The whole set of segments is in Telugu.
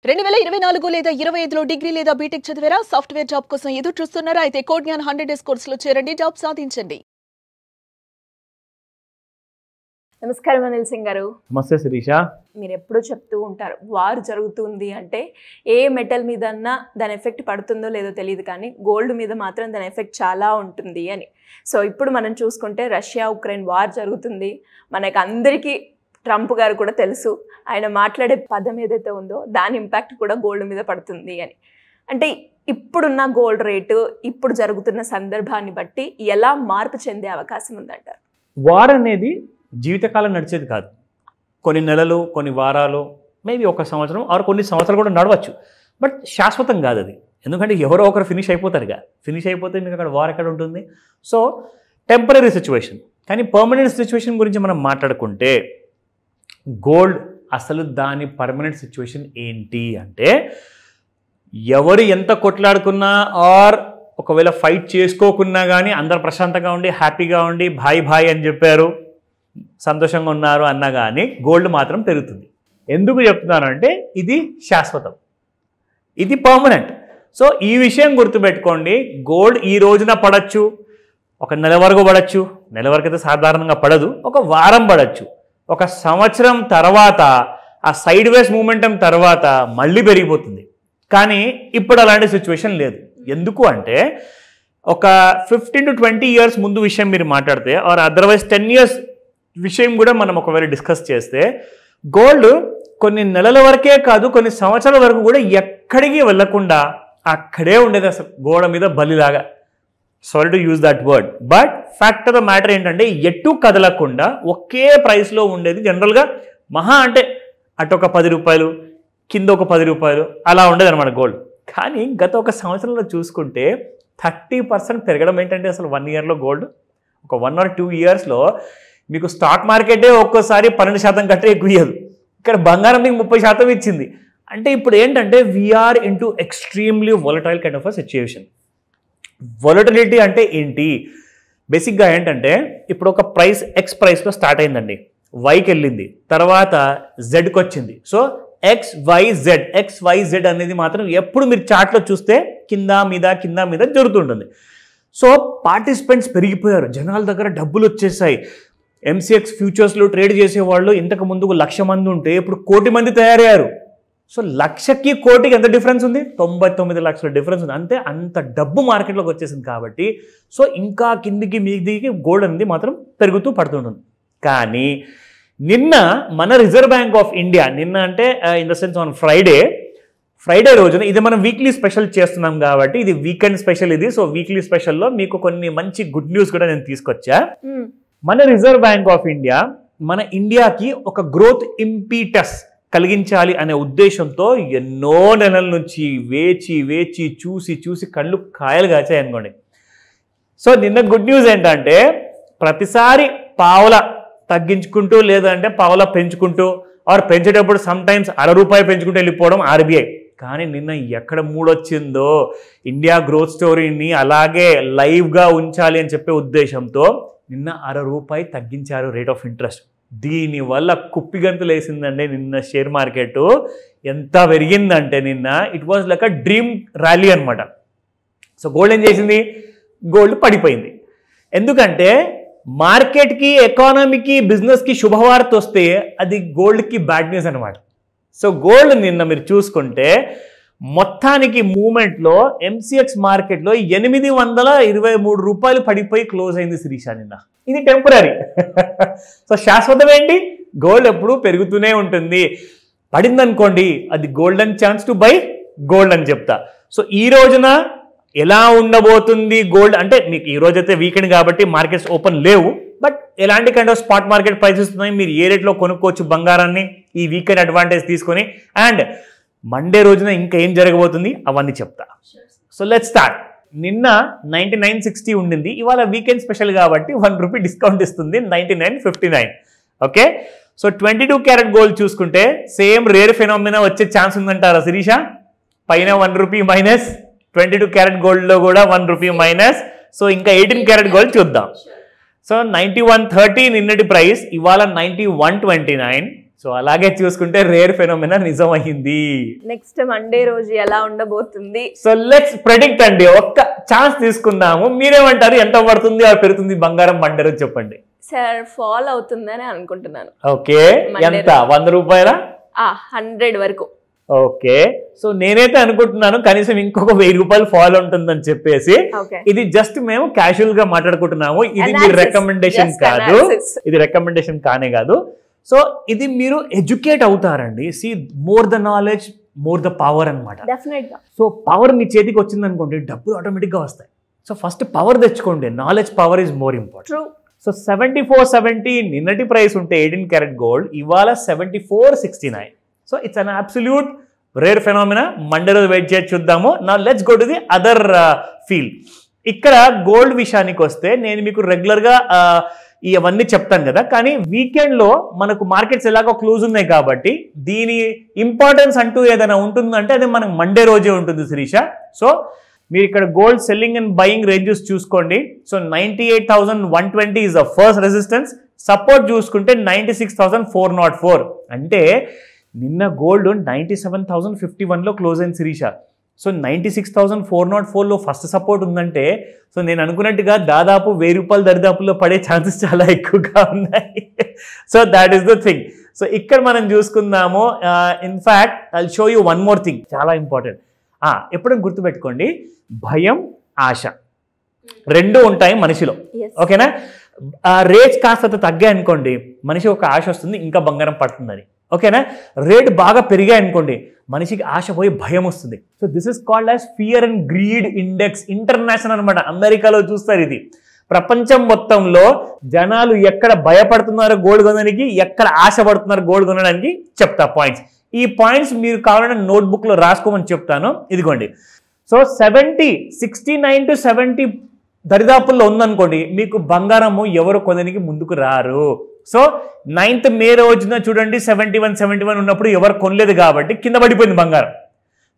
2024 లేదా 25లో డిగ్రీ లేదా బీటెక్ చదివారా? సాఫ్ట్వేర్ జాబ్ కోసం ఎదురు చూస్తున్నారా? అయితే కోడ్ జ్ఞాన్ 100 డేస్ కోర్సులో చేరండి, జాబ్ సాధించండి. నమస్కారం అనిల్ సింగ్ గారు. నమస్తే శిరీష. మీరు ఎప్పుడూ చెప్తూ ఉంటారు, వార్ జరుగుతుంది అంటే ఏ మెటల్ మీద అన్నా దాని ఎఫెక్ట్ పడుతుందో లేదో తెలియదు, కానీ గోల్డ్ మీద మాత్రం దాని ఎఫెక్ట్ చాలా ఉంటుంది అని. సో ఇప్పుడు మనం చూసుకుంటే రష్యా ఉక్రెయిన్ వార్ జరుగుతుంది. మనకు అందరికీ ట్రంప్ గారు కూడా తెలుసు, ఆయన మాట్లాడే పదం ఏదైతే ఉందో దాని ఇంపాక్ట్ కూడా గోల్డ్ మీద పడుతుంది అని. అంటే ఇప్పుడున్న గోల్డ్ రేటు ఇప్పుడు జరుగుతున్న సందర్భాన్ని బట్టి ఎలా మార్పు చెందే అవకాశం ఉందంటారు? వార్ అనేది జీవితకాలం నడిచేది కాదు. కొన్ని నెలలు, కొన్ని వారాలు, మేబీ ఒక సంవత్సరం ఆర్ కొన్ని సంవత్సరాలు కూడా నడవచ్చు. బట్ శాశ్వతం కాదు అది. ఎందుకంటే ఎవరో ఒకరు ఫినిష్ అయిపోతారుగా. ఫినిష్ అయిపోతే మీకు అక్కడ వార్ ఎక్కడ ఉంటుంది? So temporary situation. కానీ పర్మనెంట్ సిచ్యువేషన్ గురించి మనం మాట్లాడుకుంటే గోల్డ్ అసలు దాని పర్మనెంట్ సిచ్యువేషన్ ఏంటి అంటే, ఎవరు ఎంత కొట్లాడుకున్నా ఆర్ ఒకవేళ ఫైట్ చేసుకోకున్నా కానీ అందరు ప్రశాంతంగా ఉండి హ్యాపీగా ఉండి భాయ్ భాయ్ అని చెప్పారు, సంతోషంగా ఉన్నారు అన్నా కానీ గోల్డ్ మాత్రం పెరుగుతుంది. ఎందుకు చెప్తున్నానంటే ఇది శాశ్వతం, ఇది పర్మనెంట్. సో ఈ విషయం గుర్తుపెట్టుకోండి. గోల్డ్ ఈ రోజున పడచ్చు, ఒక నెల వరకు పడచ్చు, నెల వరకు అయితే సాధారణంగా పడదు, ఒక వారం పడచ్చు, ఒక సంవత్సరం తర్వాత ఆ సైడ్ వేస్ మూమెంటం తర్వాత మళ్ళీ పెరిగిపోతుంది. కానీ ఇప్పుడు అలాంటి సిచ్యువేషన్ లేదు. ఎందుకు అంటే ఒక 15 to 20 years ముందు విషయం మీరు మాట్లాడితే ఆర్ అదర్వైజ్ 10 years విషయం కూడా మనం ఒకవేళ డిస్కస్ చేస్తే గోల్డ్ కొన్ని నెలల వరకే కాదు, కొన్ని సంవత్సరాల వరకు కూడా ఎక్కడికి వెళ్ళకుండా అక్కడే ఉండేది, అసలు గోడ మీద బలిలాగా. Sorry to use that word, but fact of the matter ఏంటంటే ఎటు కదలకుండా ఒకే ప్రైస్లో ఉండేది. జనరల్గా మహా అంటే అటు ఒక 10 రూపాయలు, కింద ఒక 10 రూపాయలు అలా ఉండేది అనమాట గోల్డ్. కానీ గత ఒక సంవత్సరంలో చూసుకుంటే 30% పెరగడం ఏంటంటే అసలు 1 yearలో గోల్డ్, ఒక 1 or 2 yearsలో మీకు స్టాక్ మార్కెటే ఒక్కోసారి 12% కంటే ఎక్కువ ఇయ్యదు. ఇక్కడ బంగారం మీకు 30% ఇచ్చింది. అంటే ఇప్పుడు ఏంటంటే we are into extremely volatile kind of a situation. Volatility అంటే ఏంటి? బేసిక్గా ఏంటంటే ఇప్పుడు ఒక ప్రైస్ ఎక్స్ ప్రైస్లో స్టార్ట్ అయిందండి, వైకి వెళ్ళింది, తర్వాత జెడ్కి వచ్చింది. సో XYZ అనేది మాత్రం ఎప్పుడు మీరు చార్ట్లో చూస్తే కింద మీద జరుగుతుంటుంది. సో పార్టిసిపెంట్స్ పెరిగిపోయారు, జనాల దగ్గర డబ్బులు వచ్చేసాయి. MCX ఫ్యూచర్స్లో ట్రేడ్ చేసేవాళ్ళు ఇంతకు ముందుకు 1,00,000 మంది ఉంటే ఇప్పుడు 1 కోటి మంది తయారయ్యారు. సో 1,00,000కి 1 కోటికి ఎంత డిఫరెన్స్ ఉంది? 99 లక్షల డిఫరెన్స్ ఉంది. అంతే, అంత డబ్బు మార్కెట్లోకి వచ్చేసింది కాబట్టి సో ఇంకా కిందికి మీదికి గోల్డ్ అనేది మాత్రం పెరుగుతూ పడుతుంటుంది. కానీ నిన్న మన రిజర్వ్ బ్యాంక్ ఆఫ్ ఇండియా, నిన్న అంటే in the sense on Friday రోజున, ఇది మనం వీక్లీ స్పెషల్ చేస్తున్నాం కాబట్టి ఇది వీకెండ్ స్పెషల్ ఇది. సో వీక్లీ స్పెషల్లో మీకు కొన్ని మంచి గుడ్ న్యూస్ కూడా నేను తీసుకొచ్చా. మన రిజర్వ్ బ్యాంక్ ఆఫ్ ఇండియా మన ఇండియాకి ఒక గ్రోత్ ఇంపీటస్ కలిగించాలి అనే ఉద్దేశంతో ఎన్నో నెలల నుంచి వేచి చూసి కళ్ళు కాయలు కాచాయి అనుకోండి. సో నిన్న గుడ్ న్యూస్ ఏంటంటే ప్రతిసారి పావుల తగ్గించుకుంటూ లేదంటే పావుల పెంచుకుంటూ ఆర్ పెంచేటప్పుడు సమ్ టైమ్స్ ₹1 పెంచుకుంటూ వెళ్ళిపోవడం RBI. కానీ నిన్న ఎక్కడ మూడొచ్చిందో ఇండియా గ్రోత్ స్టోరీని అలాగే లైవ్గా ఉంచాలి అని చెప్పే ఉద్దేశంతో నిన్న ₹1 తగ్గించారు రేట్ ఆఫ్ ఇంట్రెస్ట్. దీనివల్ల కుప్పిగంతులు వేసిందండి నిన్న షేర్ మార్కెట్. ఎంత పెరిగిందంటే నిన్న it was like a dream rally అనమాట. సో గోల్డ్ ఏం చేసింది? గోల్డ్ పడిపోయింది. ఎందుకంటే మార్కెట్కి, ఎకానమీకి, బిజినెస్కి శుభవార్త వస్తే అది గోల్డ్కి బ్యాడ్ న్యూస్ అనమాట. సో గోల్డ్ నిన్న మీరు చూసుకుంటే మొత్తానికి మూమెంట్లో MCX మార్కెట్లో ₹823 పడిపోయి క్లోజ్ అయింది శిరీష నిన్న. ఇది టెంపరీ. సో శాశ్వతం ఏంటి? గోల్డ్ ఎప్పుడు పెరుగుతూనే ఉంటుంది. పడిందనుకోండి అది golden chance to buy gold అని చెప్తా. సో ఈ రోజున ఎలా ఉండబోతుంది గోల్డ్ అంటే, మీకు ఈ రోజైతే వీకెండ్ కాబట్టి మార్కెట్స్ ఓపెన్ లేవు, బట్ ఎలాంటి kind of spot market prices ఉన్నాయి, మీరు ఏ రేట్లో కొనుక్కోవచ్చు బంగారాన్ని ఈ వీకెండ్ అడ్వాంటేజ్ తీసుకొని, అండ్ మండే రోజున ఇంకా ఏం జరగబోతుంది అవన్నీ చెప్తా. So let's start. నిన్న 99.60 ఉండింది, ఇవాళ వీకెండ్ స్పెషల్ కాబట్టి ₹1 డిస్కౌంట్ ఇస్తుంది, 99.59. ఓకే, సో 22 క్యారెట్ గోల్డ్ చూసుకుంటే సేమ్ రేర్ ఫెనామినా వచ్చే ఛాన్స్ ఉందంటారా శిరీష? పైన ₹1 మైనస్, 22 క్యారెట్ గోల్డ్లో కూడా ₹1 మైనస్. సో ఇంకా 18 క్యారెట్ గోల్డ్ చూద్దాం. సో 91.30 నిన్నటి ప్రైస్, ఇవాళ 91.29. సో అలాగే చూసుకుంటే రేర్ ఫెనోమెనా నిజమైంది. నెక్స్ట్ మండే రోజు ఎలా ఉండబోతుంది? సో లెట్స్ ప్రెడిక్ట్ అండి. ఒక్క ఛాన్స్ తీసుకుందాము. మీరేమంటారు? ఎంత పడుతుంది ఆ పెరుగుతుంది బంగారం మండే రోజు చెప్పండి. సార్ ఫాల్ అవుతుందని అనుకుంటున్నాను. ఓకే, ఎంత? 100 రూపాయల 100 వరకు. ఓకే, సో నేనైతే అనుకుంటున్నాను కనీసం ఇంకొక 1000 రూపాయలు ఫాల్ ఉంటుందని చెప్పేసి. ఇది జస్ట్ మేము క్యాజువల్ గా మాట్లాడుకుంటున్నాము. ఇది మీ రికమెండేషన్ కాదు, ఇది రికమెండేషన్ కానే కాదు. సో ఇది మీరు ఎడ్యుకేట్ అవుతారండి. See more the knowledge more the power అనమాట. సో పవర్ మీ చేతికి వచ్చింది అనుకోండి, డబ్బులు ఆటోమేటిక్గా వస్తాయి. సో ఫస్ట్ పవర్ తెచ్చుకోండి. Knowledge power is more important. So 7470 నిన్నటి ప్రైస్ ఉంటే 18 క్యారెట్ గోల్డ్, ఇవాళ 7469. So it's an absolute rare phenomena. Monday రోజు వెయిట్ చేసి చూద్దాము. నా let's go to the other field. ఇక్కడ గోల్డ్ విషయానికి వస్తే నేను మీకు రెగ్యులర్గా ఇవన్నీ చెప్తాను కదా, కానీ వీకెండ్లో మనకు మార్కెట్స్ ఎలాగో క్లోజ్ ఉన్నాయి కాబట్టి దీని ఇంపార్టెన్స్ అంటూ ఏదైనా ఉంటుందంటే అది మనకు మండే రోజే ఉంటుంది శిరీష. సో మీరు ఇక్కడ gold selling and buying ranges చూసుకోండి. So 98,120 is the first resistance. Support చూసుకుంటే 96,404. అంటే నిన్న గోల్డ్ 97,051లో క్లోజ్ అయింది శిరీష. సో 96,404లో ఫస్ట్ సపోర్ట్ ఉందంటే, సో నేను అనుకున్నట్టుగా దాదాపు 1000 రూపాయల దరిదాపుల్లో పడే ఛాన్సెస్ చాలా ఎక్కువగా ఉన్నాయి. So that is the thing. So ఇక్కడ మనం చూసుకుందాము. In fact I show you one more thing, చాలా ఇంపార్టెంట్. ఎప్పుడైనా గుర్తుపెట్టుకోండి, భయం ఆశ రెండు ఉంటాయి మనిషిలో. ఓకేనా? రేట్స్ కాస్త తగ్గాయి అనుకోండి, మనిషి ఒక ఆశ వస్తుంది ఇంకా బంగారం పడుతుందని. ఓకేనా? రేట్ బాగా పెరిగాయి అనుకోండి, మనిషికి ఆశ పోయి భయం వస్తుంది. So this is called as fear and greed index. International అనమాట. అమెరికాలో చూస్తారు ఇది. ప్రపంచం మొత్తంలో జనాలు ఎక్కడ భయపడుతున్నారో గోల్డ్ కొనడానికి, ఎక్కడ ఆశపడుతున్నారు గోల్డ్ కొనడానికి చెప్తా పాయింట్స్. ఈ పాయింట్స్ మీరు కావాలంటే నోట్బుక్లో రాసుకోమని చెప్తాను. ఇదిగోండి. సో 69 to 70 దరిదాపుల్లో ఉందనుకోండి, మీకు బంగారము ఎవరు కొనడానికి ముందుకు రారు. సో 9th మే రోజున చూడండి 71 ఉన్నప్పుడు ఎవరు కొనలేదు కాబట్టి కింద పడిపోయింది బంగారం.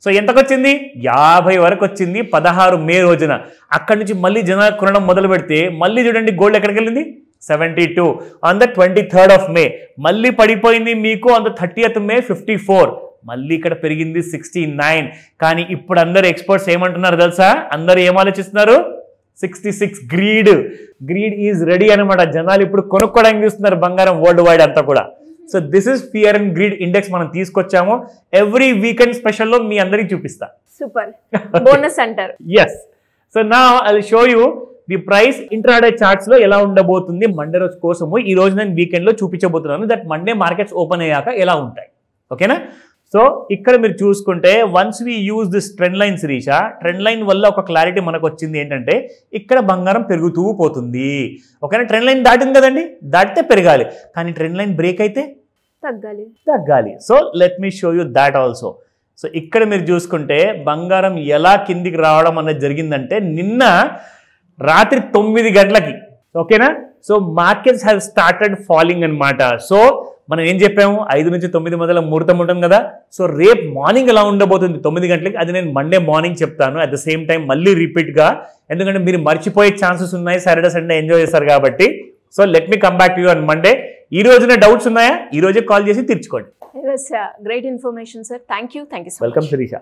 సో ఎంతకు వచ్చింది? 50 వరకు వచ్చింది 16 మే రోజున. అక్కడి నుంచి మళ్ళీ జనాలు కొనడం మొదలు పెడితే మళ్ళీ చూడండి గోల్డ్ ఎక్కడికి వెళ్ళింది? 72 on the 23rd of May. మళ్ళీ పడిపోయింది మీకు ఆన్ ద 30th May 54. మళ్ళీ ఇక్కడ పెరిగింది 69. కానీ ఇప్పుడు అందరు ఎక్స్పర్ట్స్ ఏమంటున్నారు తెలుసా? అందరూ ఏం ఆలోచిస్తున్నారు? 66. గ్రీడ్ ఈజ్ రెడీ అనమాట. జనాలు ఇప్పుడు కొనుక్కోవడానికి చూస్తున్నారు బంగారం వరల్డ్ వైడ్ అంతా కూడా. So this is fear and greed index మనం తీసుకొచ్చాము. ఎవ్రీ వీకెండ్ స్పెషల్లో మీ అందరికి చూపిస్తా. సూపర్ బోనస్ అంటారు. ఎస్. సో నా I will show you the price intraday charts లో ఎలా ఉండబోతుంది మండే రోజు కోసము. ఈ రోజు నేను వీకెండ్ లో చూపించబోతున్నాను దట్ మండే మార్కెట్స్ ఓపెన్ అయ్యాక ఎలా ఉంటాయి. ఓకేనా? సో ఇక్కడ మీరు చూసుకుంటే once we use this trend line Shirisha, trend line వల్ల ఒక క్లారిటీ మనకు వచ్చింది ఏంటంటే ఇక్కడ బంగారం పెరుగుతూ పోతుంది. ఓకేనా? ట్రెండ్ లైన్ దాటింది కదండి, దాటితే పెరగాలి. కానీ ట్రెండ్ లైన్ బ్రేక్ అయితే తగ్గాలి. So let me show you that also. So ఇక్కడ మీరు చూసుకుంటే బంగారం ఎలా కిందికి రావడం అనేది జరిగిందంటే నిన్న రాత్రి 9 గంటలకి. ఓకేనా? So markets have started falling అనమాట. సో మనం ఏం చెప్పాము? 5 నుంచి 9 మధ్యలో ముహూర్తం ఉంటుంది కదా. సో రేపు మార్నింగ్ ఎలా ఉండబోతుంది 9 గంటలకి, అది నేను మండే మార్నింగ్ చెప్తాను. అట్ ద సేమ్ టైం మళ్ళీ రిపీట్గా, ఎందుకంటే మీరు మర్చిపోయే ఛాన్సెస్ ఉన్నాయి. సాటర్డే సండే ఎంజాయ్ చేస్తారు కాబట్టి. So let me come back to you on Monday. ఈ రోజున డౌట్స్ ఉన్నాయా? ఈ రోజే కాల్ చేసి తీర్చుకోండి. Great information sir. Thank you. Welcome Sirisha.